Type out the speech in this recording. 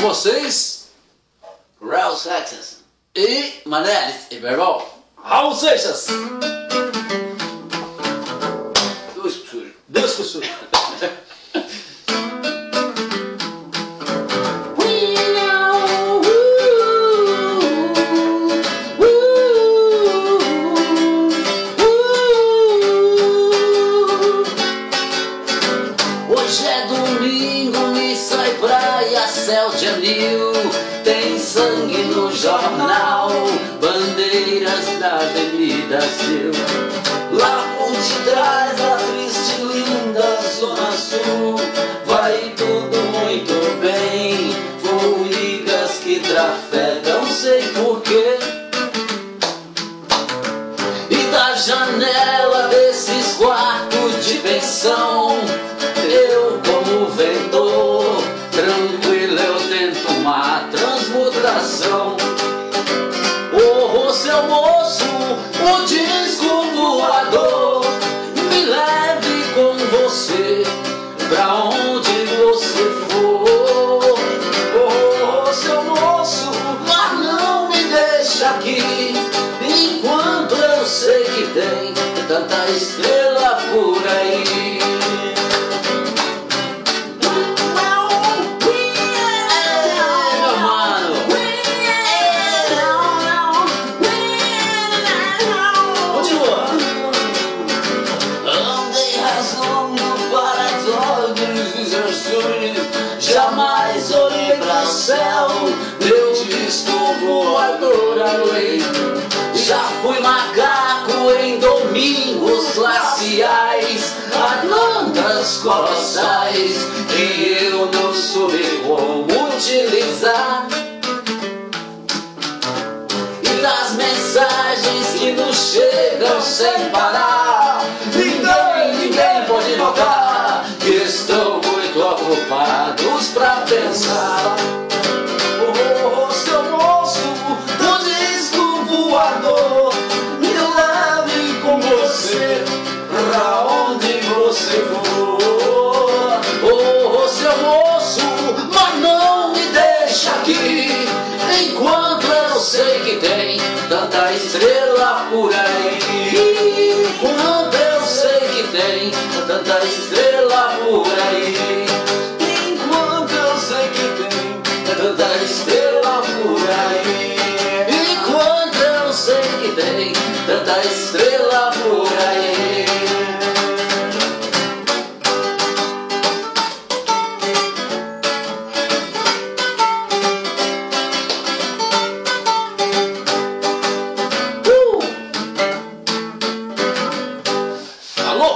vocês, Raul Seixas e Manelis e Verbal. Raul Seixas. Deus costura. Hoje é domingo e sai praia, céu de anil. Tem sangue no jornal, bandeiras da Avenida Sil. Lá por detrás da triste e linda Zona Sul, vai tudo muito bem. Formigas que trafegam, sei porquê. E da janela desses quartos de pensão, eu como vendedor, tranquilo eu tento uma transmutação. Oh, seu moço, o disco voador, me leve com você pra onde você for. Oh, seu moço, mas não me deixa aqui, enquanto eu sei que tem tanta estrela por aí. Jamais olhei para o céu, meu disco voador além. Já fui macaco em domingos glaciais, Atlantas colossais que eu não soube como utilizar. E das mensagens que nos chegam sem parar, ninguém pode notar que estão muito ocupados pra pensar. Oh, seu moço, o disco voador, me leve com você pra onde você for. Oh, seu moço, mas não me deixa aqui, enquanto eu sei que tem tanta estrela por aí. Enquanto eu sei que tem tanta estrela por aí. Enquanto eu sei que tem tanta estrela por aí. Enquanto eu sei que tem tanta estrela por aí. Alô?